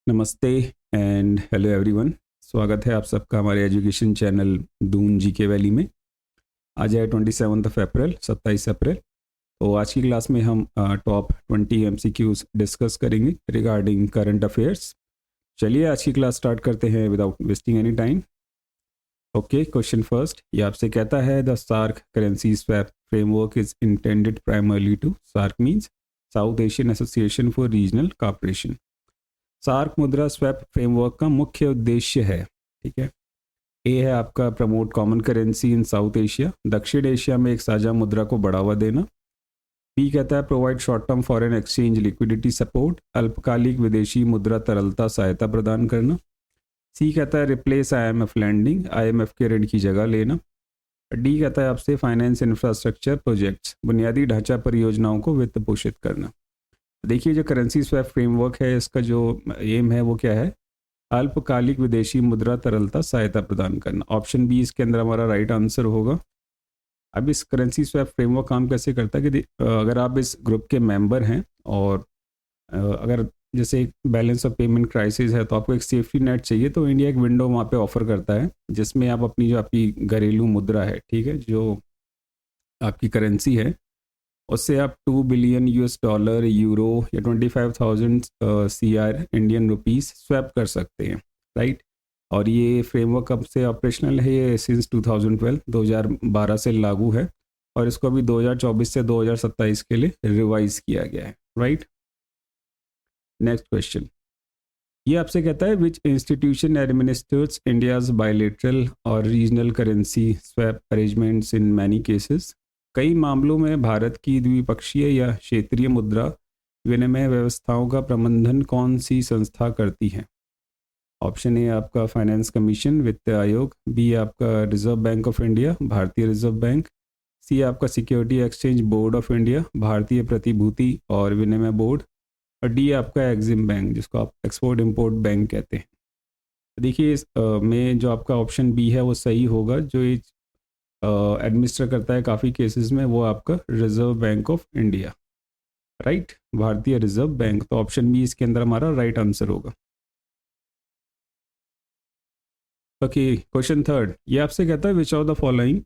नमस्ते and hello everyone. स्वागत है आप सबका हमारे एजुकेशन चैनल दून जी के वैली में। आज है 27 अप्रैल 27 अप्रैल। तो आज की क्लास में हम टॉप 20 MCQs डिस्कस करेंगे रिगार्डिंग करंट अफेयर्स। चलिए आज की क्लास स्टार्ट करते हैं without wasting any time. Okay, question first ये आपसे कहता है the SAARC currency swap framework is intended primarily to, SAARC means South Asian Association for Regional Cooperation. SAARC मुद्रा स्वैप फ्रेमवर्क का मुख्य उद्देश्य है, ठीक है, ए है आपका promote common currency in South Asia, दक्षिण एशिया में एक साझा मुद्रा को बढ़ावा देना। बी कहता है provide short term foreign exchange liquidity support, अल्पकालिक विदेशी मुद्रा तरलता सहायता प्रदान करना। सी कहता है रिप्लेस IMF लैंडिंग, IMF के ऋण की जगह लेना। डी कहता है आपसे फाइनेंस इंफ्रास्ट्रक्चर प्रोजेक्ट्स, बुनियादी ढांचा परियोजनाओं को वित्त पोषित करना। देखिए जो करेंसी स्वैप फ्रेमवर्क है इसका जो एम है वो क्या है, अल्पकालिक विदेशी मुद्रा तरलता सहायता प्रदान करना। ऑप्शन बी इसके अंदर हमारा राइट आंसर होगा। अब इस करेंसी स्वैप फ्रेमवर्क काम कैसे करता है कि अगर आप इस ग्रुप के मेंबर हैं और अगर जैसे बैलेंस ऑफ पेमेंट क्राइसिस है तो आपको एक सेफ्टी नेट चाहिए, तो इंडिया एक विंडो वहाँ पे ऑफर करता है जिसमें आप अपनी जो आपकी घरेलू मुद्रा है, ठीक है, जो आपकी करेंसी है उससे आप 2 बिलियन US डॉलर, यूरो या 25,000 CR इंडियन रुपीस स्वैप कर सकते हैं, राइट। और ये फ्रेमवर्क कब से ऑपरेशनल है, ये सिंस 2012 से लागू है और इसको अभी 2024 से 2027 के लिए रिवाइज किया गया है, राइट। नेक्स्ट क्वेश्चन ये आपसे कहता है विच इंस्टीट्यूशन एडमिनिस्ट्रेट्स इंडियाज बायलेटरल और regional currency swap arrangements in many cases. कई मामलों में भारत की द्विपक्षीय या क्षेत्रीय मुद्रा विनिमय व्यवस्थाओं का प्रबंधन कौन सी संस्था करती है। ऑप्शन ए आपका फाइनेंस कमीशन, वित्त आयोग। बी आपका रिजर्व बैंक ऑफ इंडिया, भारतीय रिजर्व बैंक। सी आपका security exchange board of India, भारतीय प्रतिभूति और विनिमय बोर्ड। और डी आपका एग्जिम बैंक, जिसको आप एक्सपोर्ट इंपोर्ट बैंक कहते हैं। देखिए इस में जो आपका ऑप्शन बी है वो सही होगा। जो ये एडमिनिस्टर करता है काफ़ी केसेस में वो आपका reserve bank of India, right, भारतीय रिजर्व बैंक। तो ऑप्शन बी इसके अंदर हमारा राइट आंसर होगा। ओके, क्वेश्चन थर्ड ये आपसे कहता है which of the following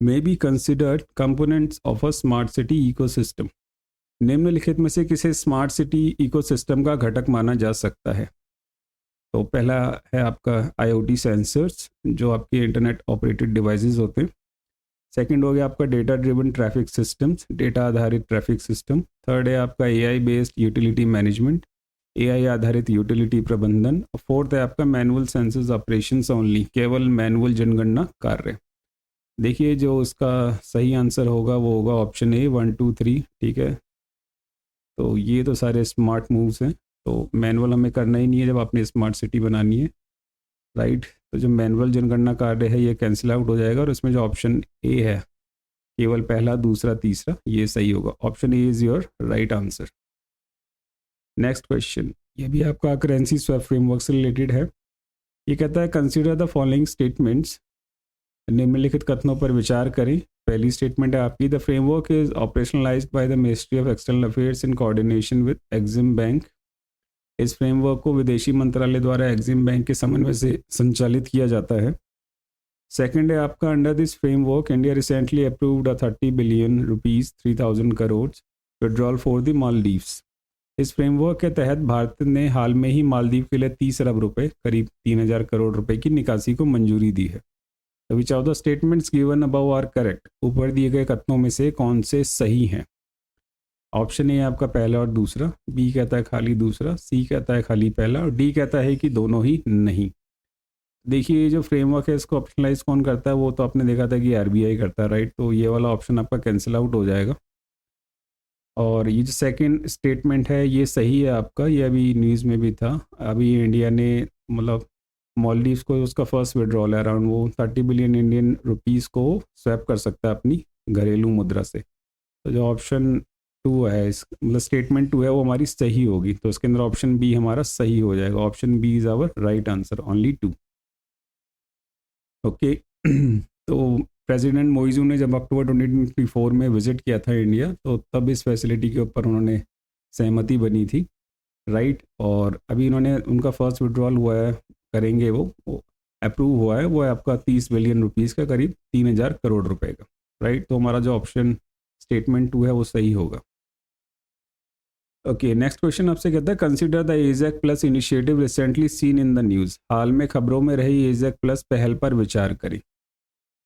may be considered components of a smart city ecosystem. निम्नलिखित में से किसे स्मार्ट सिटी इकोसिस्टम का घटक माना जा सकता है। तो पहला है आपका IoT सेंसर्स, जो आपके इंटरनेट ऑपरेटेड डिवाइसेस होते हैं। सेकंड हो गया आपका data driven traffic systems, data आधारित ट्रैफिक सिस्टम। थर्ड है आपका AI based utility management, AI आधारित यूटिलिटी प्रबंधन। फोर्थ है आपका मैनुअल सेंसस ऑपरेशंस ओनली, केवल मैनुअल जनगणना कार्य। देखिए जो उसका सही आंसर होगा वो होगा ऑप्शन ए 1 2 3, ठीक है। तो ये तो सारे स्मार्ट मूव्स हैं, तो मैनुअल हमें करना ही नहीं है जब आपने स्मार्ट सिटी बनानी है, राइट। तो जो मैनुअल जनगणना कार्य है ये कैंसिल आउट हो जाएगा और इसमें जो ऑप्शन ए है केवल पहला, दूसरा, तीसरा ये सही होगा। Option A is your right answer. Next question ये भी आपका करेंसी स्वैप फ्रेमवर्क से रिलेटेड है। ये कहता है कंसीडर द फॉलोइंग स्टेटमेंट्स, निम्नलिखित कथनों पर विचार करें। पहली स्टेटमेंट है आपकी the framework is operationalised by the ministry of external affairs in coordination with EXIM bank. इस फ्रेमवर्क को विदेशी मंत्रालय द्वारा एग्जिम बैंक के समन्वय से संचालित किया जाता है। सेकंड है आपका under this framework India recently approved a 30 billion rupees 3,000 crore withdrawal for the Maldives. इस फ्रेमवर्क के तहत भारत ने हाल में ही मालदीव के लिए 30 अरब रुपए, करीब 3,000 करोड़ रुपए की निकासी को मंजूरी दी है। Which of the statements given above are correct. ऊपर दिए गए कथनों में से कौन से सही हैं। ऑप्शन ए आपका पहला और दूसरा, बी कहता है खाली दूसरा, सी कहता है खाली पहला और डी कहता है कि दोनों ही नहीं। देखिए ये जो फ्रेमवर्क है इसको ऑप्शनलाइज कौन करता है, वो तो आपने देखा था कि RBI करता है, राइट। तो ये वाला ऑप्शन आपका कैंसिल आउट हो जाएगा। और ये जो सेकंड स्टेटमेंट है ये सही है आपका, ये अभी न्यूज़ में भी था। अभी इंडिया ने मतलब मालदीव्स को उसका फर्स्ट विड्रॉल है अराउंड वो 30 बिलियन इंडियन रुपीस को स्वैप कर सकता है अपनी घरेलू मुद्रा से। तो जो ऑप्शन 2 है इस मतलब स्टेटमेंट 2 है वो हमारी सही होगी, तो इसके अंदर ऑप्शन बी हमारा सही हो जाएगा। Option B is our right answer, only 2। Okay तो प्रेसिडेंट मोइजू ने जब अक्टूबर 2024 में विजिट किया था इंडिया, तो तब इस फैसिलिटी के ऊपर उन्होंने सहमति बनी थी। राइट। और अभी इन्होंने उनका फर्स्ट विड्रॉल हुआ है, करेंगे वो अप्रूव हुआ है, वो है आपका 30 बिलियन रुपीज़ का, करीब 3,000 करोड़ रुपए का। राइट, तो हमारा जो ऑप्शन स्टेटमेंट 2 है वो सही होगा। ओके, नेक्स्ट क्वेश्चन आपसे कहता है कंसीडर द एजेक plus initiative recently seen in the news. हाल में खबरों में रही एजेक प्लस पहल पर विचार करें।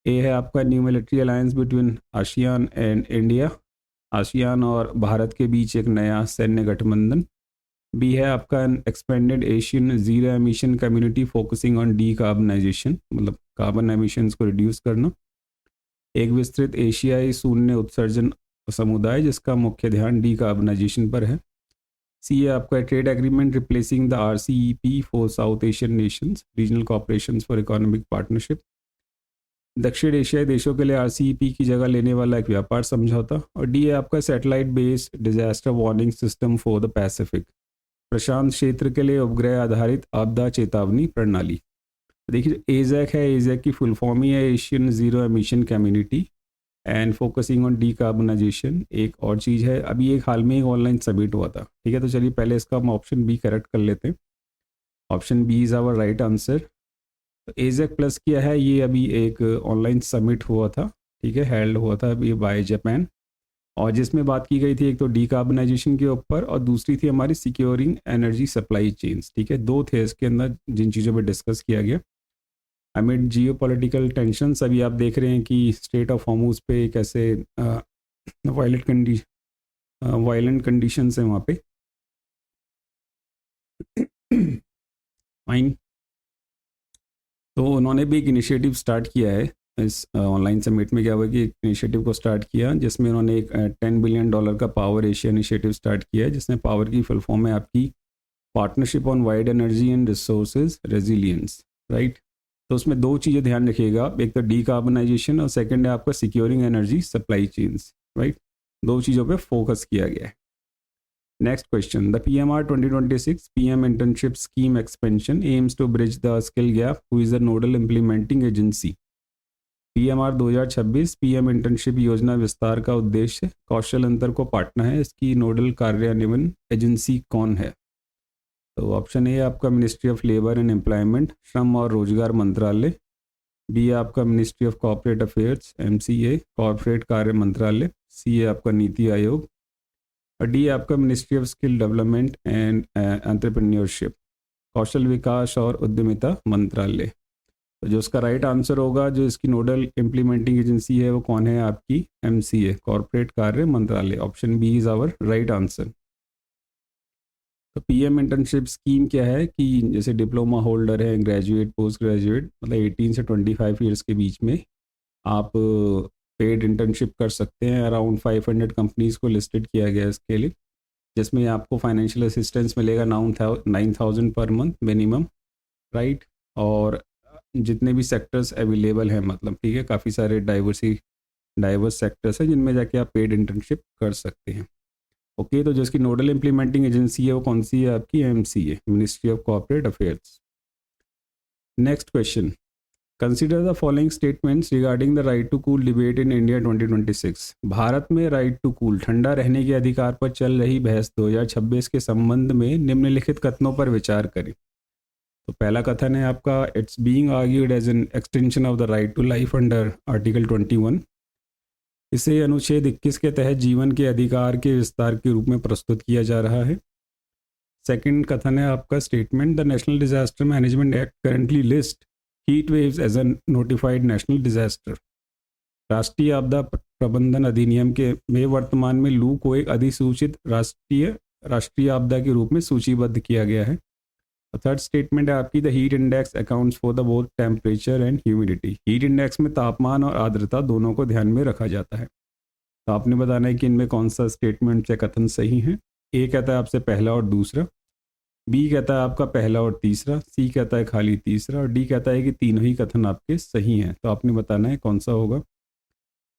ए है आपका new military alliance between ASEAN and India, ASEAN और भारत के बीच एक नया सैन्य गठबंधन। बी है आपका expanded Asian zero emission community focusing on decarbonisation, मतलब कार्बन एमिशंस को रिड्यूस करना। एक विस्तृत एशियाई शून्य उत्सर्जन समुदाय जिसका मुख्य ध्यान डीकार्बनाइजेशन पर है। सी है आपका trade agreement replacing the RCEP for south Asian Nations, regional corporation for economic partnership. दक्षिण एशियाई देशों के लिए RCEP की जगह लेने वाला एक व्यापार समझौता। और डी है आपका satellite based disaster warning system for the Pacific, प्रशांत क्षेत्र के लिए उपग्रह आधारित आपदा चेतावनी प्रणाली। देखिए एजैक है, एजैक की फुल फॉर्म ही है Asian zero emission community and focusing on decarbonisation. एक और चीज़ है, अभी एक हाल में एक ऑनलाइन सबमिट हुआ था, ठीक है। तो चलिए पहले इसका हम ऑप्शन बी करेक्ट कर लेते हैं। Option B is our right answer. तो एजैक प्लस क्या है, ये अभी एक ऑनलाइन सबमिट हुआ था, ठीक है, हेल्ड हुआ था अभी बाय जापान, और जिसमें बात की गई थी एक तो डीकार्बनाइजेशन के ऊपर और दूसरी थी हमारी सिक्योरिंग एनर्जी सप्लाई चेन्स, ठीक है। दो थे इसके अंदर जिन चीज़ों पर डिस्कस किया गया। अमिड जियो पॉलिटिकल टेंशन अभी आप देख रहे हैं कि स्टेट ऑफ हॉर्मुज पे कैसे वायलेंट कंडीशंस हैं वहाँ पे। फाइन, तो उन्होंने भी एक इनिशिएटिव स्टार्ट किया है इस ऑनलाइन समिट में। क्या हुआ कि एक इनिशिएटिव को स्टार्ट किया जिसमें उन्होंने एक $10 बिलियन का पावर एशिया इनिशिएटिव स्टार्ट किया है, जिसमें पावर की फुल फॉर्म है आपकी partnership on wide energy and resources resilience, right. तो उसमें दो चीज़ें ध्यान रखिएगा, एक तो डीकार्बनाइजेशन और सेकंड है आपका securing energy supply chains, right. दो चीज़ों पे फोकस किया गया है। Next question, the PMR 2026 PM internship scheme expansion aims to bridge the skill gap, who is the nodal implementing agency. PMR 2026 PM internship योजना विस्तार का उद्देश्य कौशल अंतर को पाटना है, इसकी नोडल कार्यान्वयन एजेंसी कौन है। तो ऑप्शन ए आपका ministry of labour and employment, श्रम और रोजगार मंत्रालय। बी आपका ministry of corporate affairs MCA, corporate कार्य मंत्रालय। सी है आपका नीति आयोग। और डी आपका ministry of skill development and entrepreneurship, कौशल विकास और उद्यमिता मंत्रालय। तो जो उसका राइट आंसर होगा, जो इसकी नोडल इम्प्लीमेंटिंग एजेंसी है वो कौन है आपकी MCA, कॉर्पोरेट कार्य मंत्रालय। Option B is our right answer. तो PM इंटर्नशिप स्कीम क्या है कि जैसे डिप्लोमा होल्डर है, ग्रेजुएट, पोस्ट ग्रेजुएट, मतलब 18 से 25 ईयर्स के बीच में आप पेड इंटर्नशिप कर सकते हैं। अराउंड 500 कंपनीज़ को लिस्टेड किया गया है इसके लिए, जिसमें आपको फाइनेंशियल असिस्टेंस मिलेगा 9,000 पर मंथ मिनिमम, राइट। और जितने भी सेक्टर्स अवेलेबल हैं, मतलब ठीक है, काफ़ी सारे डाइवर्स सेक्टर्स हैं जिनमें जाके आप पेड इंटर्नशिप कर सकते हैं। ओके, तो जो इसकी नोडल इम्प्लीमेंटिंग एजेंसी है वो कौन सी है आपकी MCA, ministry of corporate affairs. Next question, consider the following statements regarding the right to cool debate in India 2026। भारत में राइट टू कूल, ठंडा रहने के अधिकार पर चल रही बहस 2026 के संबंध में निम्नलिखित कथनों पर विचार करें। तो पहला कथन है आपका, it's being argued as an extension of the right to life under article 21। इसे अनुच्छेद 21 के तहत जीवन के अधिकार के विस्तार के रूप में प्रस्तुत किया जा रहा है। सेकंड कथन है आपका, statement the national disaster management act currently list heat waves as an notified national disaster. राष्ट्रीय आपदा प्रबंधन अधिनियम के में वर्तमान में लू को एक अधिसूचित राष्ट्रीय आपदा के रूप में सूचीबद्ध किया गया है। थर्ड स्टेटमेंट है आपकी, the heat index accounts for the both temperature and humidity. Heat index में तापमान और आर्द्रता दोनों को ध्यान में रखा जाता है। तो आपने बताना है कि इनमें कौन सा स्टेटमेंट या कथन सही है। ए कहता है आपसे पहला और दूसरा, बी कहता है आपका पहला और तीसरा, सी कहता है खाली तीसरा, और डी कहता है कि तीनों ही कथन आपके सही हैं। तो आपने बताना है कौन सा होगा।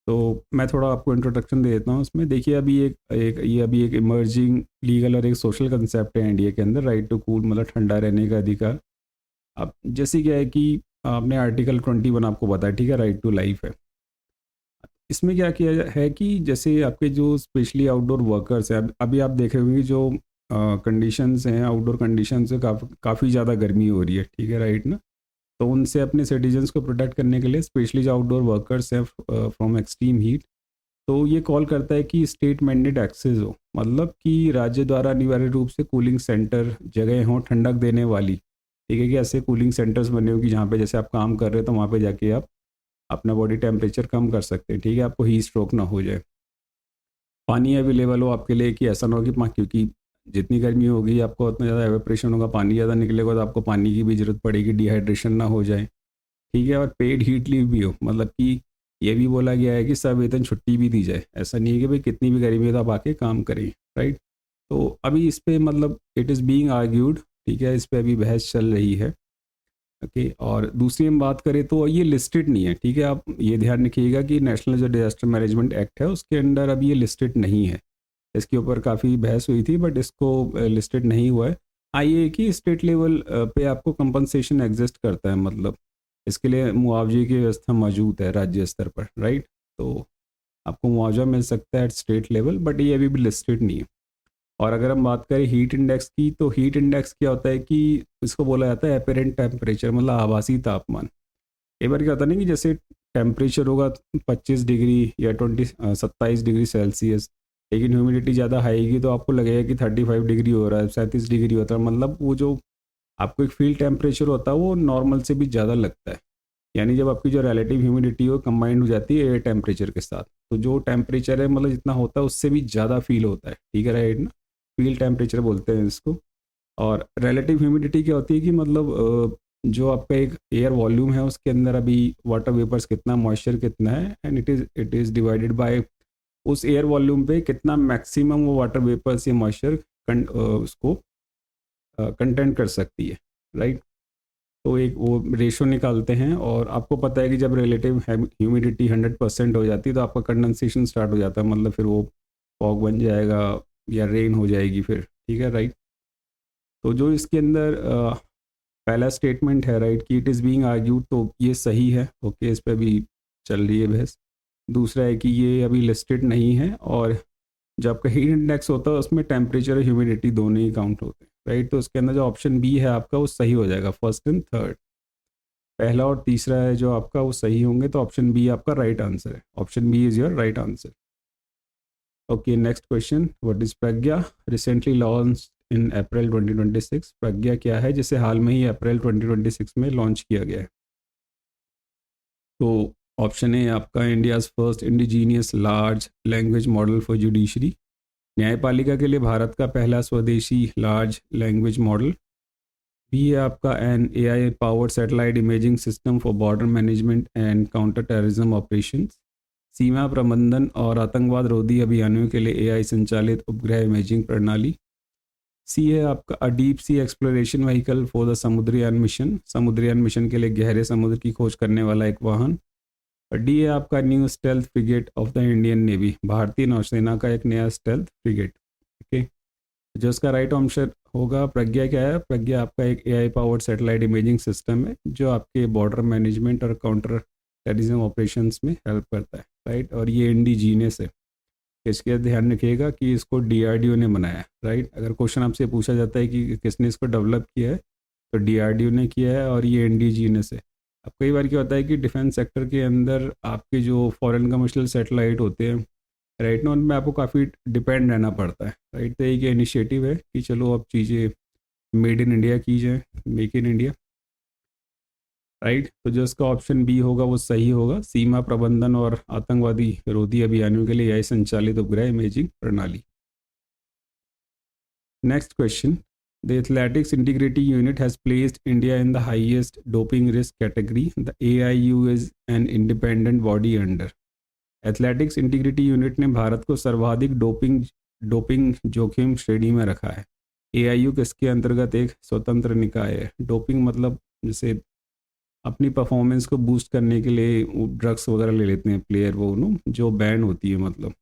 तो मैं थोड़ा आपको इंट्रोडक्शन दे देता हूँ उसमें। देखिए अभी ये अभी एक इमर्जिंग लीगल और एक सोशल कंसेप्ट है इंडिया के अंदर, राइट टू कूल, मतलब ठंडा रहने का अधिकार। अब जैसे क्या है कि आपने आर्टिकल 21 आपको बताया, ठीक है, राइट टू लाइफ है। इसमें क्या किया है कि जैसे आपके जो स्पेशली आउटडोर वर्कर्स हैं, अभी आप देख रहे होंगे जो कंडीशंस हैं, आउटडोर कंडीशंस है, काफ़ी ज़्यादा गर्मी हो रही है, ठीक है, राइट ना। तो उनसे अपने सिटीजन्स को प्रोटेक्ट करने के लिए स्पेशली जो आउटडोर वर्कर्स हैं फ्रॉम एक्सट्रीम हीट, तो ये कॉल करता है कि स्टेट मैंडेट एक्सेस हो, मतलब कि राज्य द्वारा अनिवार्य रूप से कूलिंग सेंटर जगह हों ठंडक देने वाली, ठीक है, कि ऐसे कूलिंग सेंटर्स बने हो कि जहाँ पे जैसे आप काम कर रहे हो तो वहाँ पे जाके आप अपना बॉडी टेम्परेचर कम कर सकते हैं, ठीक है, आपको हीट स्ट्रोक ना हो जाए। पानी अवेलेबल हो आपके लिए, कि ऐसा ना हो कि क्योंकि जितनी गर्मी होगी आपको उतना ज़्यादा एवेपोरेशन होगा, पानी ज़्यादा निकलेगा तो आपको पानी की भी ज़रूरत पड़ेगी, डिहाइड्रेशन ना हो जाए, ठीक है। और पेड हीट लीव भी हो, मतलब कि ये भी बोला गया है कि सवेतन छुट्टी भी दी जाए, ऐसा नहीं है कि भाई कितनी भी गर्मी हो तो आप आके काम करें, राइट। तो अभी इस पे मतलब इट इज़ बीइंग आर्ग्यूड, ठीक है, इस पे अभी बहस चल रही है, ओके। और दूसरी हम बात करें तो ये लिस्टेड नहीं है, ठीक है, आप ये ध्यान रखिएगा कि नेशनल जो डिजास्टर मैनेजमेंट एक्ट है उसके अंडर अभी ये लिस्टेड नहीं है। इसके ऊपर काफ़ी बहस हुई थी बट इसको लिस्टेड नहीं हुआ है। आइए कि स्टेट लेवल पे आपको कंपनसेशन एग्जिस्ट करता है, मतलब इसके लिए मुआवजे की व्यवस्था मौजूद है राज्य स्तर पर, राइट। तो आपको मुआवजा मिल सकता है एट स्टेट लेवल, बट ये अभी भी लिस्टेड नहीं है। और अगर हम बात करें हीट इंडेक्स की, तो हीट इंडेक्स क्या होता है कि इसको बोला जाता है एपेरेंट टेम्परेचर, मतलब आभासी तापमान। कई बार क्या होता है ना कि जैसे टेम्परेचर होगा 25 डिग्री या 27 डिग्री सेल्सियस, लेकिन ह्यूमिडिटी ज़्यादा आएगी तो आपको लगेगा कि 35 डिग्री हो रहा है, 37 डिग्री होता है, मतलब वो जो आपको एक फील्ड टेम्परेचर होता है वो नॉर्मल से भी ज़्यादा लगता है। यानी जब आपकी जो रिलेटिव ह्यूमिडिटी हो कंबाइंड हो जाती है एयर टेम्परेचर के साथ, तो जो टेम्परेचर है मतलब जितना होता है उससे भी ज़्यादा फील होता है, ठीक है, राइट ना। फील्ड टेम्परेचर बोलते हैं इसको। और रिलेटिव ह्यूमिडिटी क्या होती है कि मतलब जो आपका एक एयर वॉल्यूम है उसके अंदर अभी वाटर वेपर्स कितना, मॉइस्चर कितना है, and it is divided by उस एयर वॉल्यूम पे कितना मैक्सिमम वो वाटर वेपर्स या मॉइस्चर उसको कंटेंट कर सकती है, राइट। तो एक वो रेशो निकालते हैं और आपको पता है कि जब रिलेटिव ह्यूमिडिटी 100% हो जाती है तो आपका कंडेंसेशन स्टार्ट हो जाता है, मतलब फिर वो फॉग बन जाएगा या रेन हो जाएगी फिर, ठीक है, राइट। तो जो इसके अंदर पहला स्टेटमेंट है, राइट, कि इट इज़ बीइंग आर्ग्यूड, तो ये सही है, ओके, इस पर भी चल रही है बहस। दूसरा है कि ये अभी लिस्टेड नहीं है, और जो आपका हीट इंडेक्स होता है उसमें टेम्परेचर और ह्यूमिडिटी दोनों ही काउंट होते हैं, राइट। तो उसके अंदर जो ऑप्शन बी है आपका वो सही हो जाएगा, फर्स्ट एंड थर्ड, पहला और तीसरा है जो आपका वो सही होंगे, तो ऑप्शन बी आपका राइट आंसर है, option B is your right answer. Okay, next question, what is Pragya, recently launch in April 2026। Pragya क्या है जिसे हाल में ही अप्रैल 2026 में लॉन्च किया गया है। तो ऑप्शन ए आपका India's first indigenous large language model for judiciary, न्यायपालिका के लिए भारत का पहला स्वदेशी लार्ज लैंग्वेज मॉडल। बी है आपका an AI powered satellite imaging system for border management and counter terrorism operations, सीमा प्रबंधन और आतंकवाद रोधी अभियानों के लिए एआई संचालित उपग्रह इमेजिंग प्रणाली। सी है आपका a deep sea exploration vehicle for the Samudrayaan mission, Samudrayaan mission के लिए गहरे समुद्र की खोज करने वाला एक वाहन। और डी है आपका new stealth frigate of the Indian navy, भारतीय नौसेना का एक नया स्टेल्थ फ्रिगेट, ओके। जो इसका राइट आंसर होगा, प्रज्ञा क्या है, प्रज्ञा आपका एक AI powered satellite imaging system है जो आपके बॉर्डर मैनेजमेंट और काउंटर टेररिज्म ऑपरेशंस में हेल्प करता है, राइट। और ये इंडिजीनियस है, इसके ध्यान रखिएगा कि इसको डीआरडीओ ने बनाया है, राइट। अगर क्वेश्चन आपसे पूछा जाता है कि किसने इसको डेवलप किया है, तो डीआरडीओ ने किया है और ये इंडिजीनियस है। अब कई बार क्या होता है कि डिफेंस सेक्टर के अंदर आपके जो फॉरेन कमर्शियल सैटेलाइट होते हैं, राइट ना, उनमें आपको काफ़ी डिपेंड रहना पड़ता है, राइट। तो एक इनिशिएटिव है कि चलो अब चीज़ें मेड इन इंडिया की जाए, मेक इन इंडिया, राइट। तो जो इसका ऑप्शन बी होगा वो सही होगा, सीमा प्रबंधन और आतंकवादी रोधी अभियानों के लिए एआई संचालित उपग्रह इमेजिंग प्रणाली। Next question, the athletics integrity unit has placed India in the highest doping risk category, the AIU is an independent body under. Athletics integrity unit ने भारत को सर्वाधिक डोपिंग डोपिंग जोखिम श्रेणी में रखा है। एआईयू किसके अंतर्गत एक स्वतंत्र निकाय है। डोपिंग मतलब जैसे अपनी परफॉर्मेंस को बूस्ट करने के लिए ड्रग्स वगैरह ले लेते हैं प्लेयर, वो नो जो बैन होती है, मतलब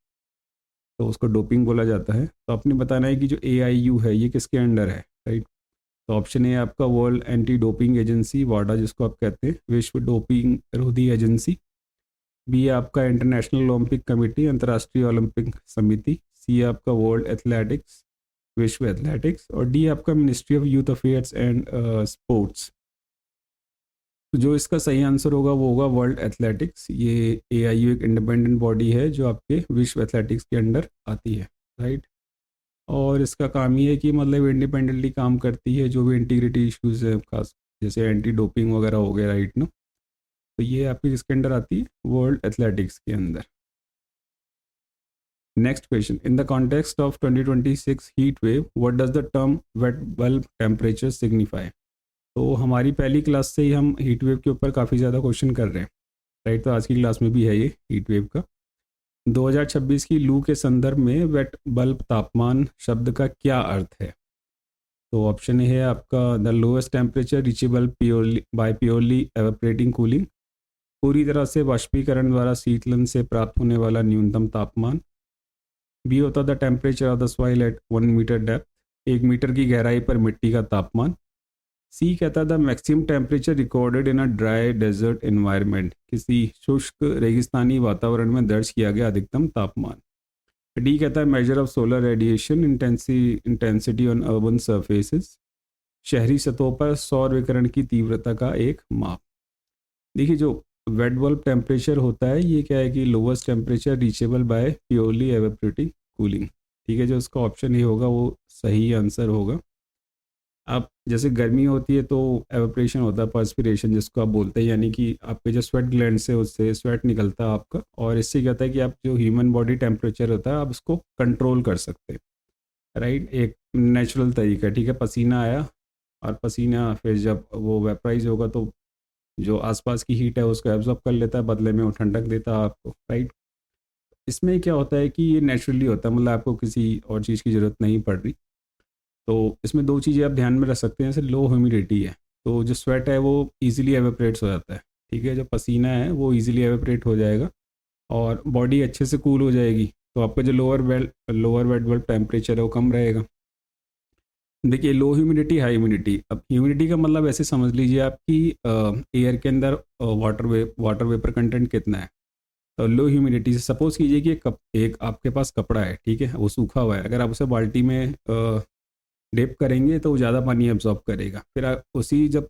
तो उसको डोपिंग बोला जाता है। तो आपने बताना है कि जो एआईयू है ये किसके अंडर है, राइट। तो ऑप्शन ए आपका वर्ल्ड एंटी डोपिंग एजेंसी, वाडा जिसको आप कहते हैं, विश्व डोपिंग रोधी एजेंसी। बी है आपका इंटरनेशनल ओलंपिक कमेटी, अंतर्राष्ट्रीय ओलंपिक समिति। सी है आपका वर्ल्ड एथलेटिक्स विश्व एथलेटिक्स, और डी आपका ministry of youth affairs and sports. तो जो इसका सही आंसर होगा वो होगा वर्ल्ड एथलेटिक्स। ये AIU एक इंडिपेंडेंट बॉडी है जो आपके विश्व एथलेटिक्स के अंडर आती है, राइट। और इसका काम ये है कि मतलब इंडिपेंडेंटली काम करती है, जो भी इंटीग्रिटी इश्यूज है खास जैसे एंटी डोपिंग वगैरह हो गया, राइट ना। तो ये आपकी किसके अंडर आती है? वर्ल्ड एथलेटिक्स के अंदर। Next question, in the context of 2026 heat wave what does the term wet bulb temperature signify. तो हमारी पहली क्लास से ही हम हीट वेव के ऊपर काफ़ी ज़्यादा क्वेश्चन कर रहे हैं, राइट। तो आज की क्लास में भी है ये हीट वेव का। 2026 की लू के संदर्भ में वेट बल्ब तापमान शब्द का क्या अर्थ है? तो ऑप्शन है आपका the lowest temperature reachable purely by purely evaporating cooling, पूरी तरह से वाष्पीकरण द्वारा शीतलन से प्राप्त होने वाला न्यूनतम तापमान। बी होता the temperature of the soil at 1 metre depth, 1 metre की गहराई पर मिट्टी का तापमान। सी कहता है the maximum temperature recorded in a dry desert environment, किसी शुष्क रेगिस्तानी वातावरण में दर्ज किया गया अधिकतम तापमान। डी कहता है measure of solar radiation intensity on urban surfaces, शहरी सतहों पर सौर विकिरण की तीव्रता का एक माप। देखिए जो वेट बल्ब टेम्परेचर होता है ये क्या है कि lowest temperature reachable by purely evaporating cooling, ठीक है। जो इसका ऑप्शन ही होगा वो सही आंसर होगा। अब जैसे गर्मी होती है तो एवेपरेशन होता है, पर्सपिरेशन जिसको आप बोलते हैं, यानी कि आपके जो स्वेट ग्लैंड से उससे स्वेट निकलता है आपका, और इससे क्या होता है कि आप जो ह्यूमन बॉडी टेम्परेचर होता है आप उसको कंट्रोल कर सकते हैं, राइट। एक नेचुरल तरीका, ठीक है। पसीना आया और पसीना फिर जब वो वेपराइज होगा तो जो आसपास की हीट है उसको एब्जॉर्ब कर लेता है, बदले में वो ठंडक देता है आपको, राइट। इसमें क्या होता है कि ये नेचुरली होता है, मतलब आपको किसी और चीज़ की ज़रूरत नहीं पड़ रही। तो इसमें दो चीज़ें आप ध्यान में रख सकते हैं, जैसे लो ह्यूमिडिटी है तो जो स्वेट है वो इजीली एवेपरेट्स हो जाता है, ठीक है। जो पसीना है वो इजीली एवेपरेट हो जाएगा और बॉडी अच्छे से कूल हो जाएगी, तो आपका जो लोअर वेट बल्ब टेम्परेचर है वो कम रहेगा। देखिए लो ह्यूमिडिटी हाई ह्यूमिडिटी, अब ह्यूमिडिटी का मतलब ऐसे समझ लीजिए आपकी एयर के अंदर वाटर वेपर कंटेंट कितना है। तो लो ह्यूमिडिटी से सपोज कीजिए कि एक आपके पास कपड़ा है, ठीक है, वो सूखा हुआ है, अगर आप उसे बाल्टी में डिप करेंगे तो वो ज़्यादा पानी एब्जॉर्ब करेगा। फिर उसी जब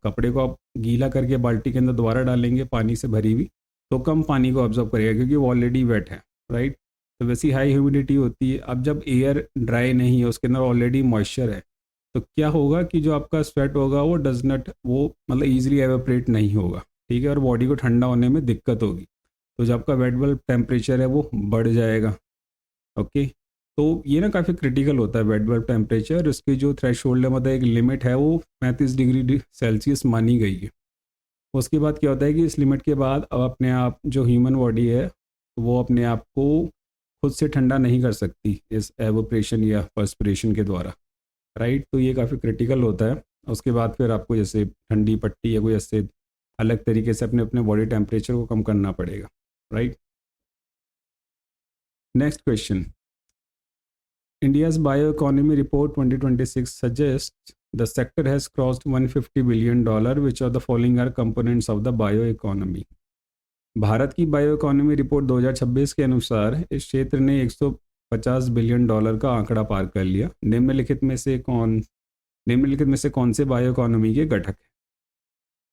कपड़े को आप गीला करके बाल्टी के अंदर दोबारा डालेंगे पानी से भरी हुई तो कम पानी को एब्जॉर्ब करेगा क्योंकि वो ऑलरेडी वेट है, राइट। तो वैसी हाई ह्यूमिडिटी होती है। अब जब एयर ड्राई नहीं है, उसके अंदर ऑलरेडी मॉइस्चर है, तो क्या होगा कि जो आपका स्वेट होगा वो डज नॉट, वो मतलब ईजिली एवेपरेट नहीं होगा, ठीक है, और बॉडी को ठंडा होने में दिक्कत होगी। तो जो आपका वेट बल्ब टेम्परेचर है वो बढ़ जाएगा, ओके। तो ये ना काफ़ी क्रिटिकल होता है वेट बल्ब टेम्परेचर। उसकी जो थ्रेश होल्ड है, मतलब एक लिमिट है, वो 35 डिग्री सेल्सियस मानी गई है। उसके बाद क्या होता है कि इस लिमिट के बाद अब अपने आप जो ह्यूमन बॉडी है वो अपने आप को खुद से ठंडा नहीं कर सकती इस एवोपरेशन या पर्सपिरेशन के द्वारा, राइट। तो ये काफ़ी क्रिटिकल होता है। उसके बाद फिर आपको जैसे ठंडी पट्टी या कोई ऐसे अलग तरीके से अपने अपने बॉडी टेम्परेचर को कम करना पड़ेगा, right. Next question, India's bioeconomy report 2026 suggests the sector has crossed $150 billion. Which of the following are components of the bioeconomy? Bharat की बायो इकोनॉमी रिपोर्ट 2026 के अनुसार इस क्षेत्र ने $150 बिलियन का आंकड़ा पार कर लिया। निम्नलिखित में से कौन से बायो इकोनॉमी के घटक हैं?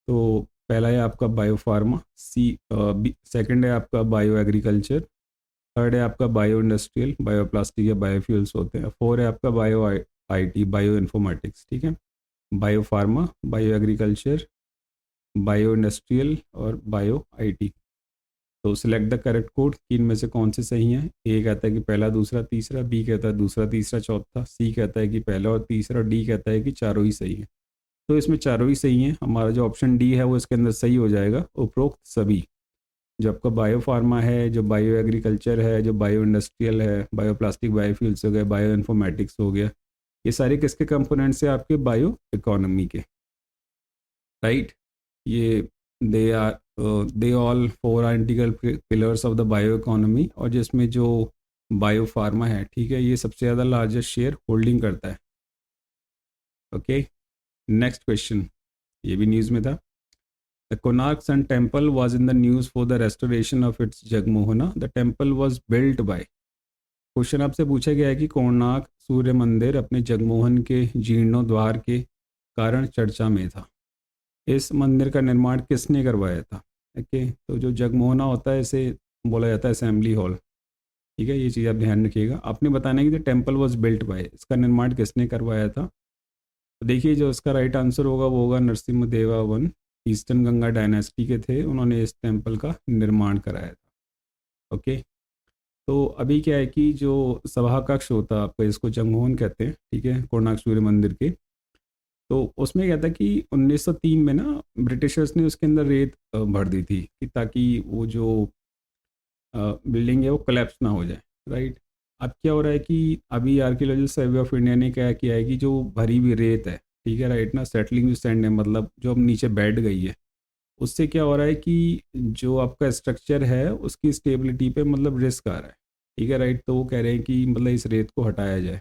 तो पहला है आपका बायो फार्मा, सेकंड है आपका बायो एग्रीकल्चर, थर्ड है आपका बायो इंडस्ट्रियल, बायो प्लास्टिक या बायोफ्यूल्स होते हैं, फोर है आपका बायो आईटी, बायो इन्फॉर्मेटिक्स, ठीक है। Bio pharma, bio agriculture, bio industrial और बायो आईटी। तो सिलेक्ट द करेक्ट कोड, तीन में से कौन से सही हैं? ए कहता है कि पहला दूसरा तीसरा, बी कहता है दूसरा तीसरा चौथा, सी कहता है कि पहला और तीसरा, डी कहता है कि चारों ही सही है। तो इसमें चारों ही सही हैं। हमारा जो ऑप्शन डी है वो इसके अंदर सही हो जाएगा। उपरोक्त सभी, जो आपका बायो फार्मा है, जो बायो एग्रीकल्चर है, जो बायो इंडस्ट्रियल है, बायो प्लास्टिक, बायोफ्यूल्स हो गए, बायो इन्फॉर्मेटिक्स हो गया, ये सारे किसके कंपोनेंट्स हैं? आपके बायो इकोनॉमी के, राइट। ये they all four are integral pillars of the bio economy, और जिसमें जो बायो फार्मा है, ठीक है, ये सबसे ज़्यादा लार्जेस्ट शेयर होल्डिंग करता है, ओके। नेक्स्ट क्वेश्चन, ये भी न्यूज़ में था। The Konark Sun Temple was in the news for the restoration of its Jagmohana. The temple was built by. Question आपसे पूछा गया है कि कोणार्क सूर्य मंदिर अपने जगमोहन के जीर्णोद्धार के कारण चर्चा में था। इस मंदिर का निर्माण किसने करवाया था? ओके, तो जो जगमोहना होता है इसे बोला जाता है असेंबली हॉल। ठीक है, ये चीज़ आप ध्यान रखिएगा। आपने बताना है कि the temple was built by, इसका निर्माण किसने करवाया था? तो देखिए, जो इसका राइट आंसर होगा वो होगा नरसिम्हा देवा वन, ईस्टर्न गंगा डायनेस्टी के थे, उन्होंने इस टेम्पल का निर्माण कराया था। ओके, तो अभी क्या है कि जो सभा कक्ष होता है आपका, इसको जगमोहन कहते हैं, ठीक है, कोणार्क सूर्य मंदिर के, तो उसमें क्या था कि 1903 में ना ब्रिटिशर्स ने उसके अंदर रेत भर दी थी कि ताकि वो जो बिल्डिंग है वो कोलैप्स ना हो जाए, राइट। अब क्या हो रहा है कि अभी आर्कियोलॉजिकल सर्वे ऑफ इंडिया ने क्या किया है कि जो भरी हुई रेत है, ठीक है, राइट ना, सेटलिंग सैंड है, मतलब जो अब नीचे बैठ गई है, उससे क्या हो रहा है कि जो आपका स्ट्रक्चर है उसकी स्टेबिलिटी पे मतलब रिस्क आ रहा है। ठीक है, राइट, तो वो कह रहे हैं कि मतलब इस रेत को हटाया जाए,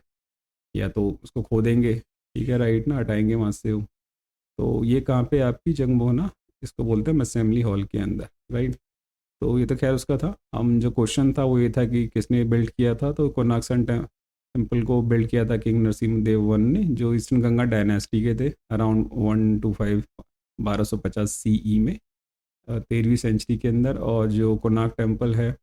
या तो उसको खोदेंगे, ठीक है, राइट ना, हटाएंगे वहाँ से वो। तो ये कहाँ पे आपकी जगमोहना, इसको बोलते हैं असेंबली हॉल के अंदर, राइट। तो ये तो खैर उसका था। हम जो क्वेश्चन था वो ये था कि किसने बिल्ड किया था, तो कोणार्क सन टेम्पल को बिल्ड किया था किंग नरसिम्हा देव वन ने, जो ईस्टर्न गंगा डायनेस्टी के थे, अराउंड 125 1250 सीई में, 13वीं सेंचुरी के अंदर। और जो कोणार्क टेम्पल है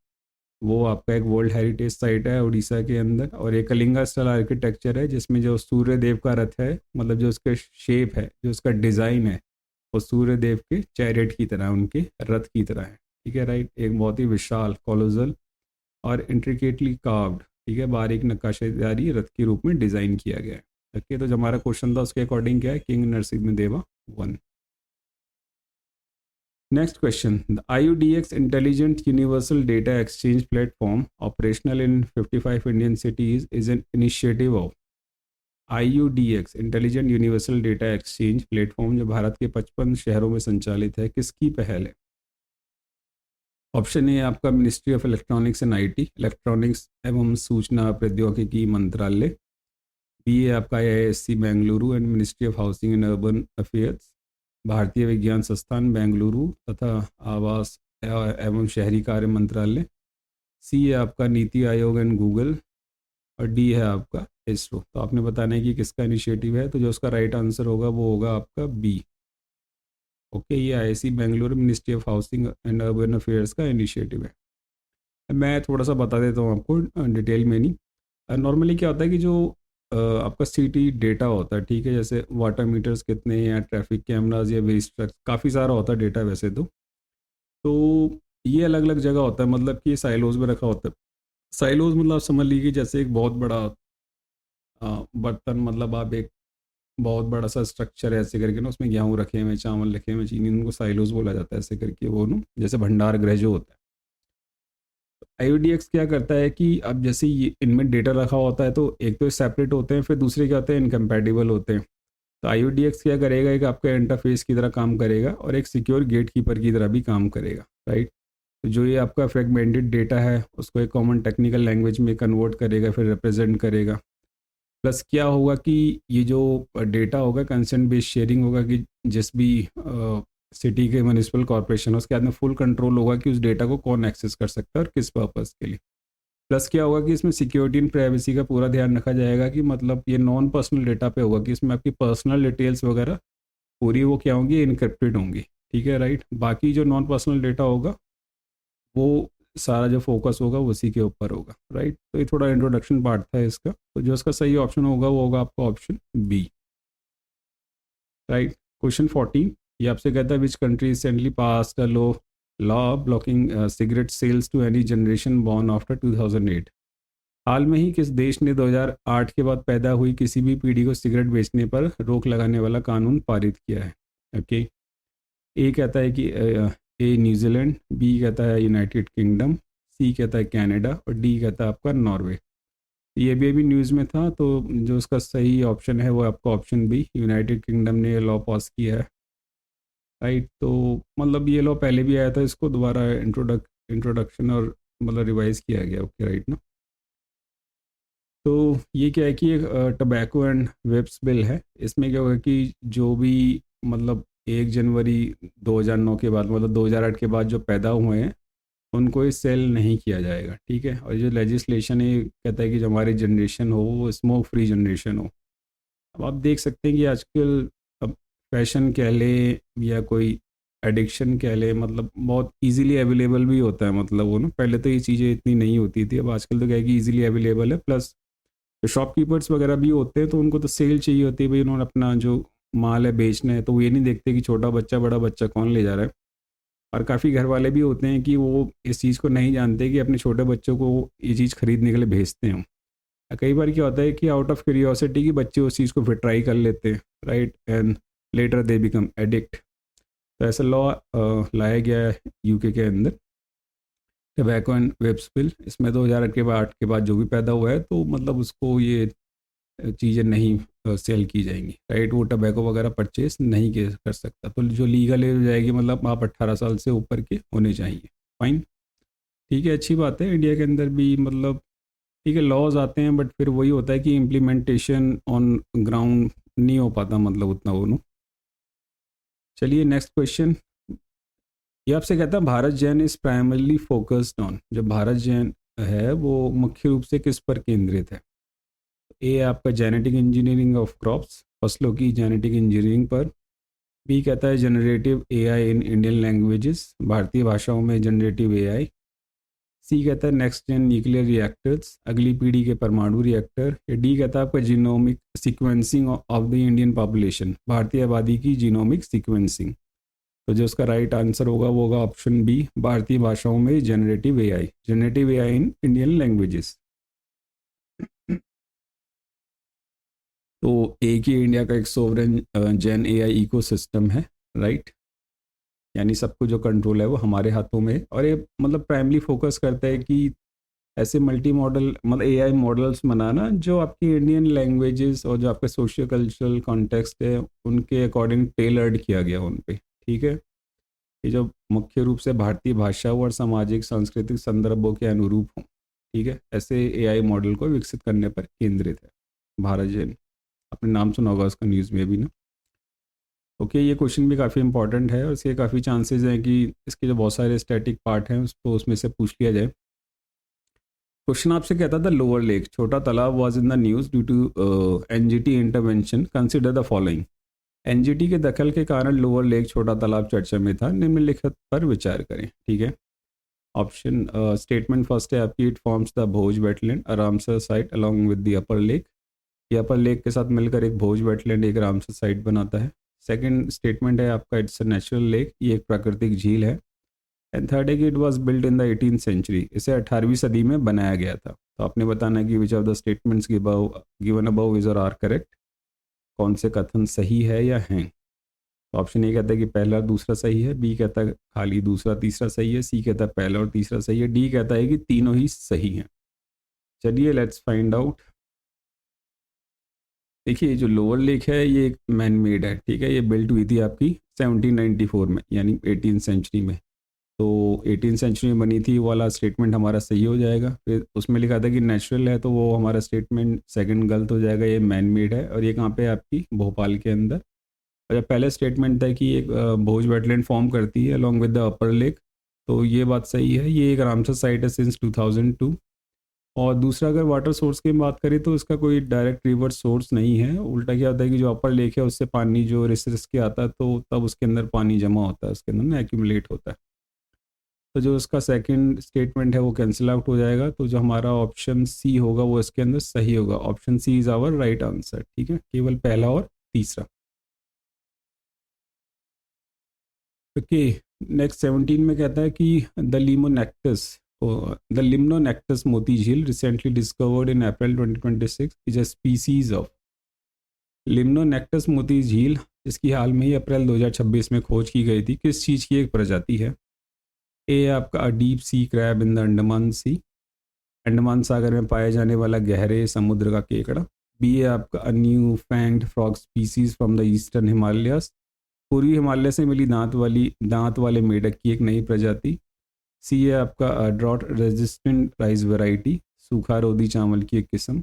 वो आपका एक वर्ल्ड हेरिटेज साइट है उड़ीसा के अंदर, और एक कलिंगा स्टाइल आर्किटेक्चर है जिसमें जो सूर्य देव का रथ है, मतलब जो उसका शेप है, जो उसका डिज़ाइन है, वो सूर्य देव के चैरियट की तरह, उनके रथ की तरह है। ठीक है, राइट, एक बहुत ही विशाल कोलोजल और इंट्रिकेटली कार्व्ड, ठीक है, बारीक नक्काशीदारी रथ के रूप में डिज़ाइन किया गया है। ओके, तो जो हमारा क्वेश्चन था उसके अकॉर्डिंग क्या है, किंग नरसिम्हा देवा one. Next question. The IUDX Intelligent Universal Data Exchange Platform, operational in 55 Indian cities, is an initiative of IUDX Intelligent Universal Data Exchange Platform, जो भारत के 55 शहरों में संचालित है, किसकी पहल है? ऑप्शन ए आपका ministry of electronics and IT, electronics एवं सूचना प्रौद्योगिकी मंत्रालय। बी है आपका IISc Bengaluru and ministry of housing and urban affairs, भारतीय विज्ञान संस्थान बेंगलुरु तथा आवास एवं शहरी कार्य मंत्रालय। सी है आपका नीति आयोग एंड गूगल, और डी है आपका इसरो। तो आपने बताना है कि किसका इनिशिएटिव है, तो जो उसका राइट आंसर होगा वो होगा आपका बी। ओके, ये IISc Bengaluru ministry of housing and urban affairs का इनिशिएटिव है। मैं थोड़ा सा बता देता हूँ आपको डिटेल में नहीं। नॉर्मली क्या होता है कि जो आपका सिटी डेटा होता है, ठीक है, जैसे वाटर मीटर्स कितने हैं, या ट्रैफिक कैमराज, या वेस्ट ट्रक, काफ़ी सारा होता है डेटा वैसे तो ये अलग अलग जगह होता है, मतलब कि साइलोज में रखा होता है। साइलोज मतलब आप समझ लीजिए जैसे एक बहुत बड़ा बर्तन, मतलब आप एक बहुत बड़ा सा स्ट्रक्चर है ऐसे करके ना, उसमें गेहूँ रखे हुए, चावल रखे हुए, चीनी, उनको साइलोज बोला जाता है ऐसे करके, वो ना जैसे भंडार गृह जो होता है। IUDX क्या करता है कि अब जैसे ये इनमें डेटा रखा होता है तो एक तो सेपरेट होते हैं, फिर दूसरे क्या होते हैं, इनकम्पैटिबल होते हैं। तो IUDX क्या करेगा, एक आपका इंटरफेस की तरह काम करेगा और एक सिक्योर गेट कीपर की तरह भी काम करेगा, राइट। तो जो ये आपका फ्रेगमेंटेड डेटा है उसको एक कॉमन टेक्निकल लैंग्वेज में कन्वर्ट करेगा, फिर रिप्रेजेंट करेगा। प्लस क्या होगा कि ये जो डेटा होगा कंसेंट बेस्ड शेयरिंग होगा, कि जिस भी सिटी के म्यूनिसिपल कॉर्पोरेशन उसके हाथ में फुल कंट्रोल होगा कि उस डेटा को कौन एक्सेस कर सकता है और किस पर्पज़ के लिए। प्लस क्या होगा कि इसमें सिक्योरिटी एंड प्राइवेसी का पूरा ध्यान रखा जाएगा, कि मतलब ये नॉन पर्सनल डेटा पे होगा, कि इसमें आपकी पर्सनल डिटेल्स वगैरह पूरी वो क्या होंगी, इनक्रिप्टेड होंगी। ठीक है, राइट। बाकी जो नॉन पर्सनल डेटा होगा वो सारा जो फोकस होगा उसी के ऊपर होगा, राइट। तो ये थोड़ा इंट्रोडक्शन पार्ट था इसका। तो जो इसका सही ऑप्शन होगा वो होगा आपका ऑप्शन बी, राइट। क्वेश्चन 14 ये आपसे कहता है which country recently passed a law blocking cigarette sales to any generation born after 2008। हाल में ही किस देश ने 2008 के बाद पैदा हुई किसी भी पीढ़ी को सिगरेट बेचने पर रोक लगाने वाला कानून पारित किया है? ओके, ए कहता है कि ए न्यूजीलैंड, बी कहता है यूनाइटेड किंगडम, सी कहता है कनाडा, और डी कहता है आपका नॉर्वे। ये भी अभी न्यूज़ में था, तो जो उसका सही ऑप्शन है वो आपका ऑप्शन बी, यूनाइटेड किंगडम ने ये लॉ पास किया है, राइट। तो मतलब ये लॉ पहले भी आया था, इसको दोबारा इंट्रोडक्शन और मतलब रिवाइज किया गया। ओके, राइट ना। तो ये क्या है कि एक टबैको एंड वेब्स बिल है। इसमें क्या होगा कि जो भी मतलब 1 जनवरी 2009 के बाद, मतलब 2008 के बाद जो पैदा हुए हैं उनको ये सेल नहीं किया जाएगा, ठीक है। और जो लेजिस्लेशन है कहता है कि जो हमारी जनरेशन हो वो स्मोक फ्री जनरेशन हो। अब आप देख सकते हैं कि आजकल अब फैशन कह लें या कोई एडिक्शन कह लें, मतलब बहुत इजीली अवेलेबल भी होता है, मतलब वो ना, पहले तो ये चीज़ें इतनी नहीं होती थी, अब आजकल तो क्या है कि ईजिली अवेलेबल है। प्लस जो शॉपकीपर्स वगैरह भी होते हैं तो उनको तो सेल चाहिए होती है भाई, उन्होंने अपना जो माल है बेचना है, तो वो ये नहीं देखते कि छोटा बच्चा बड़ा बच्चा कौन ले जा रहा है। और काफ़ी घर वाले भी होते हैं कि वो इस चीज़ को नहीं जानते कि अपने छोटे बच्चों को ये चीज़ खरीदने के लिए भेजते हैं। कई बार क्या होता है कि आउट ऑफ क्यूरियोसिटी कि बच्चे उस चीज़ को फिर ट्राई कर लेते हैं, right, and later they become addict. तो ऐसा लॉ लाया गया है यूके के अंदर, टबैको एंड वेब्स बिल। इसमें 2008 के बाद जो भी पैदा हुआ है तो मतलब उसको ये चीज़ें नहीं सेल की जाएंगी, राइट। वो टबैको वगैरह परचेस नहीं कर सकता, तो जो लीगल एज हो जाएगी मतलब आप 18 साल से ऊपर के होने चाहिए। फाइन, ठीक है, अच्छी बात है। इंडिया के अंदर भी मतलब ठीक है लॉज आते हैं, बट फिर वही होता है कि इम्प्लीमेंटेशन ऑन ग्राउंड नहीं हो पाता, मतलब उतना वो नो। चलिए नेक्स्ट क्वेश्चन, ये आपसे कहता है Bharat Jain is primarily focused on. जो भारत जैन है वो मुख्य रूप से किस पर केंद्रित है? ए आपका जेनेटिक इंजीनियरिंग ऑफ क्रॉप्स, फसलों की जेनेटिक इंजीनियरिंग पर। बी कहता है generative AI in Indian languages, भारतीय भाषाओं में जनरेटिव एआई। सी कहता है नेक्स्ट जेन न्यूक्लियर रिएक्टर्स, अगली पीढ़ी के परमाणु रिएक्टर। या डी कहता है आपका genomic sequencing of the Indian population, भारतीय आबादी की जीनोमिक सीक्वेंसिंग। तो जो उसका राइट आंसर होगा वो होगा ऑप्शन बी, भारतीय भाषाओं में generative AI, generative AI in Indian languages. तो एक ही इंडिया का एक सोवरेन जेन एआई इकोसिस्टम है, राइट। यानी सब कुछ जो कंट्रोल है वो हमारे हाथों में है। और ये मतलब प्राइमली फोकस करता है कि ऐसे मल्टी मॉडल मतलब एआई मॉडल्स बनाना जो आपकी इंडियन लैंग्वेजेस और जो आपके सोशियो कल्चरल कॉन्टेक्स्ट है उनके अकॉर्डिंग टेलर्ड किया गया उन पे, ठीक है। ये जो मुख्य रूप से भारतीय भाषाओं और सामाजिक सांस्कृतिक संदर्भों के अनुरूप हों, ठीक है, ऐसे एआई मॉडल को विकसित करने पर केंद्रित है भारत जैन। आपने नाम सुना होगा उसका न्यूज़ में भी ना। ओके, ये क्वेश्चन भी काफ़ी इंपॉर्टेंट है और इसके काफ़ी चांसेस हैं कि इसके जो बहुत सारे स्टैटिक पार्ट हैं उसको उसमें से पूछ लिया जाए। क्वेश्चन आपसे कहता था लोअर लेक छोटा तालाब was in the news due to NGT intervention, consider the following. NGT के दखल के कारण लोअर लेक छोटा तालाब चर्चा में था, निम्नलिखित पर विचार करें, ठीक है। ऑप्शन स्टेटमेंट फर्स्ट है आपकी, it forms the Bhoj wetland a Ramsar site along with the upper lake. ये अपर लेक के साथ मिलकर एक भोज वेटलैंड एक रामसर साइट बनाता है। सेकंड स्टेटमेंट है आपका, इट्स अ नेचुरल लेक, ये एक प्राकृतिक झील है। एंड थर्ड है कि it was built in the 18th century, इसे 18वीं सदी में बनाया गया था। तो आपने बताना है कि विच of the statements given above is और आर करेक्ट, कौन से कथन सही है या हैं। तो ऑप्शन ए कहता है कि पहला और दूसरा सही है, बी कहता है खाली दूसरा तीसरा सही है, सी कहता है पहला और तीसरा सही है, डी कहता है कि तीनों ही सही हैं। चलिए लेट्स फाइंड आउट। देखिए जो लोअर लेक है ये एक मैन मेड है, ठीक है। ये बिल्ट हुई थी आपकी 1794 में, यानी 18th सेंचुरी में। तो 18th सेंचुरी में बनी थी, वो वाला स्टेटमेंट हमारा सही हो जाएगा। फिर उसमें लिखा था कि नेचुरल है, तो वो हमारा स्टेटमेंट सेकंड गलत हो जाएगा, ये मैन मेड है। और ये कहाँ पे है आपकी, भोपाल के अंदर। और जब पहले स्टेटमेंट था कि एक भोज वेटलैंड फॉर्म करती है along with the upper lake, तो ये बात सही है, ये एक रामसर साइट है सिंस 2002। और दूसरा अगर वाटर सोर्स की बात करें तो इसका कोई डायरेक्ट रिवर सोर्स नहीं है। उल्टा क्या होता है कि जो अपर लेक है उससे पानी जो रिस के आता है तो तब उसके अंदर पानी जमा होता है, उसके अंदर ना एक्यूमुलेट होता है। तो जो उसका सेकंड स्टेटमेंट है वो कैंसिल आउट हो जाएगा। तो जो हमारा ऑप्शन सी होगा वो इसके अंदर सही होगा। Option C is our right answer, ठीक है, केवल पहला और तीसरा। ओके, नेक्स्ट 17 में कहता है कि the Limnonectes Moti Jheel recently discovered in April 2026 is a species of. Limnonectes Moti Jheel जिसकी हाल में ही अप्रैल 2026 में खोज की गई थी, किस चीज़ की एक प्रजाति है? ए आपका deep sea crab in the Andaman sea, Andaman सागर में पाए जाने वाला गहरे समुद्र का केकड़ा। बी है आपका new fanged frog species from the eastern Himalayas, पूर्वी हिमालय से मिली दांत वाले मेढक की एक नई प्रजाति। सी है आपका ड्रॉट रेजिस्टेंट राइस वैरायटी, सूखा रोधी चावल की एक किस्म।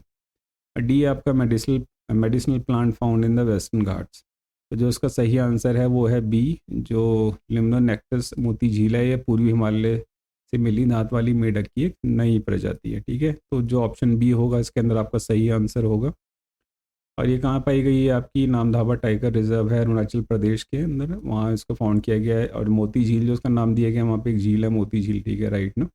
डी है आपका medicinal plant found in the western Ghats. तो जो उसका सही आंसर है वो है बी, जो लिम्नोनेक्टस मोती झील है, ये पूर्वी हिमालय से मिली दांत वाली मेंढक की एक नई प्रजाति है। ठीक है, तो जो ऑप्शन बी होगा इसके अंदर आपका सही आंसर होगा। और ये कहाँ पाई गई है? आपकी नामधाबा टाइगर रिजर्व है अरुणाचल प्रदेश के अंदर, वहाँ इसको फाउंड किया गया है। और मोती झील जो उसका नाम दिया गया है, वहाँ पे एक झील है मोती झील। ठीक है, राइट ना।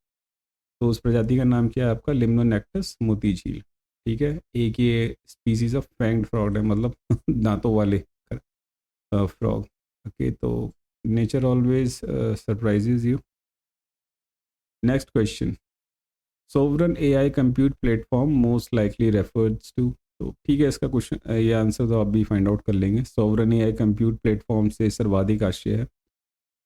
तो उस प्रजाति का नाम क्या है आपका? लिम्नोनेक्टस मोती झील। ठीक है, एक ये स्पीसीज ऑफ फैंग्ड फ्रॉग है, मतलब दांतों वाले फ्रॉग। ओके, तो nature always surprises you. Next question, sovereign AI compute platform most likely refers to. तो ठीक है, इसका क्वेश्चन ये आंसर तो आप भी फाइंड आउट कर लेंगे। सोवरन एआई कंप्यूट प्लेटफॉर्म से सर्वाधिक आशय है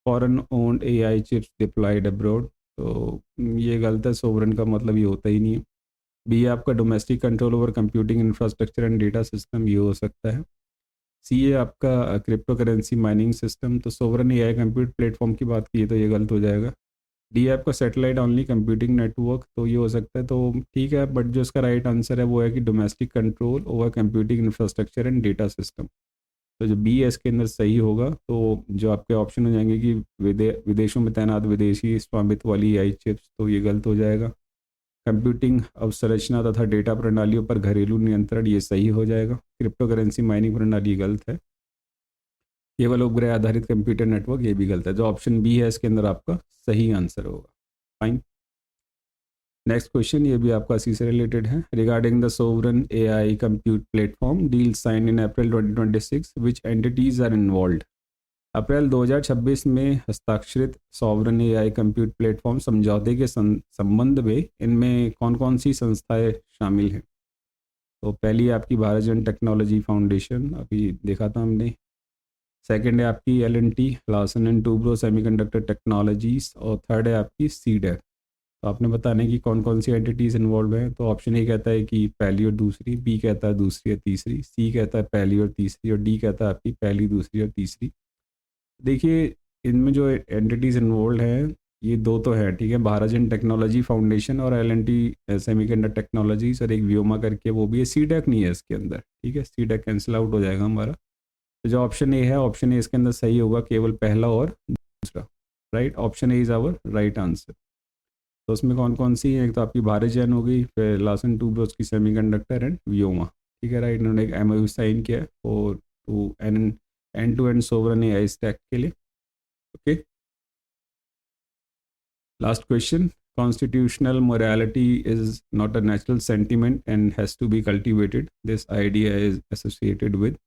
foreign owned AI chips deployed abroad. तो ये गलत है, सोवरन का मतलब ये होता ही नहीं है। बी आपका domestic control over computing infrastructure and data system, ये हो सकता है। सी है आपका क्रिप्टो करेंसी माइनिंग सिस्टम। तो सोवरन एआई कंप्यूट प्लेटफॉर्म की बात की तो ये गलत हो जाएगा। डी है आपका सैटेलाइट ओनली कंप्यूटिंग नेटवर्क, तो ये हो सकता है। तो ठीक है, बट जो इसका राइट आंसर है वो है कि domestic control over computing infrastructure and data system. तो जो बी है इसके अंदर सही होगा। तो जो आपके ऑप्शन हो जाएंगे कि विदेशों में तैनात विदेशी स्वामित्व वाली एआई चिप्स, तो ये गलत हो जाएगा। कंप्यूटिंग अवसंरचना तथा डेटा प्रणालियों पर घरेलू नियंत्रण, ये सही हो जाएगा। क्रिप्टो करेंसी माइनिंग प्रणाली गलत है। केवल उपग्रह आधारित कंप्यूटर नेटवर्क, ये भी गलत है। जो ऑप्शन बी है इसके अंदर आपका सही आंसर होगा। फाइन। नेक्स्ट क्वेश्चन, ये भी आपका इसी से रिलेटेड है। Regarding the sovereign AI compute platform deal sign in April 2026 which entities are involve. April 2026 में हस्ताक्षरित सॉवरन एआई कंप्यूट प्लेटफॉर्म समझौते के संबंध में इनमें कौन कौन सी संस्थाएं शामिल हैं? तो पहली है आपकी भारत जन टेक्नोलॉजी फाउंडेशन, अभी देखा था हमने। सेकंड है आपकी L&T Larsen and Toubro semiconductor technologies. और थर्ड है आपकी सीडेक। तो आपने बताने की कौन कौन सी एंटिटीज़ इन्वॉल्व हैं। तो ऑप्शन ए कहता है कि पहली और दूसरी, बी कहता है दूसरी और तीसरी, सी कहता है पहली और तीसरी, और डी कहता है आपकी पहली, दूसरी और तीसरी। देखिए, इनमें जो एंटिटीज़ इन्वॉल्व हैं ये दो तो है, ठीक है, भारत जन टेक्नोलॉजी फाउंडेशन और L&T सेमीकंडक्टर टेक्नोलॉजीज, और एक व्योमा करके वो भी है। सीडेक नहीं है इसके अंदर। ठीक है, सीडेक कैंसिल आउट हो जाएगा हमारा। तो जो ऑप्शन ए है, ऑप्शन ए इसके अंदर सही होगा, केवल पहला और दूसरा। Right, option A is our right answer. तो उसमें कौन कौन सी है? एक तो आपकी भारत जैन हो गई, फिर लार्सन टूब्रोस की सेमीकंडक्टर एंड व्योमा। ठीक है, राइट। इन्होंने एक MOU साइन किया है और to end to end sovereign AI stack के लिए। Okay, last question, constitutional morality is not a natural sentiment and has to be cultivated. This idea is associated with.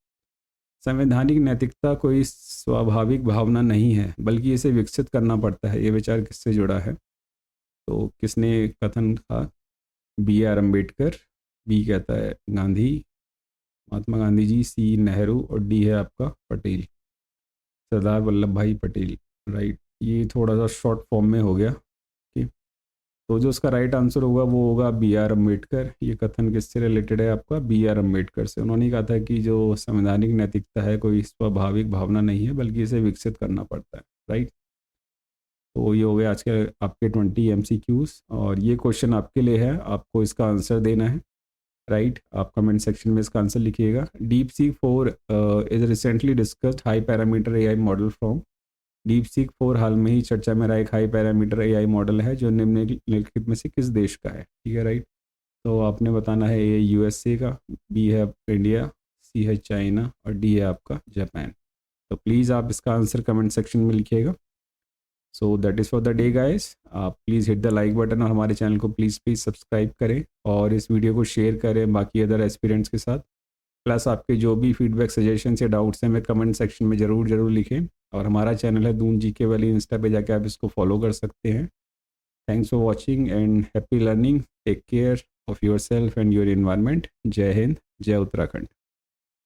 संवैधानिक नैतिकता कोई स्वाभाविक भावना नहीं है बल्कि इसे विकसित करना पड़ता है। ये विचार किससे जुड़ा है? तो किसने कथन कहा? BR अम्बेडकर, बी कहता है गांधी, महात्मा गांधी जी, सी नेहरू, और डी है आपका पटेल, सरदार वल्लभ भाई पटेल। राइट, ये थोड़ा सा शॉर्ट फॉर्म में हो गया। ठीक, तो जो उसका राइट आंसर होगा वो होगा BR अम्बेडकर। ये कथन किससे रिलेटेड है आपका? BR अम्बेडकर से। उन्होंने कहा था कि जो संवैधानिक नैतिकता है कोई स्वाभाविक भावना नहीं है बल्कि इसे विकसित करना पड़ता है। राइट, तो ये हो गया आज के आपके 20 MCQs, और ये क्वेश्चन आपके लिए है, आपको इसका आंसर देना है। राइट, आप कमेंट सेक्शन में इसका आंसर लिखिएगा। DeepSeek 4 is recently discussed high parameter AI model from. DeepSeek 4 हाल में ही चर्चा में रहा एक हाई पैरामीटर AI मॉडल है जो निम्नलिखित में से किस देश का है? ठीक है, राइट। तो आपने बताना है ए USA का, बी है इंडिया, सी है चाइना, और डी है आपका जापान। तो प्लीज़ आप इसका आंसर कमेंट सेक्शन में लिखिएगा। So that is for the day guys. आप please hit the like button और हमारे चैनल को प्लीज़ सब्सक्राइब करें और इस वीडियो को शेयर करें बाकी अदर एस्पिरेंट्स के साथ। प्लस आपके जो भी फीडबैक, सजेशंस या डाउट्स हैं, हमें कमेंट सेक्शन में ज़रूर लिखें। और हमारा चैनल है दून GK वैली, इंस्टा पे जाके आप इसको फॉलो कर सकते हैं। Thanks for watching and happy learning. Take care of yourself and your environment. जय हिंद, जय उत्तराखंड।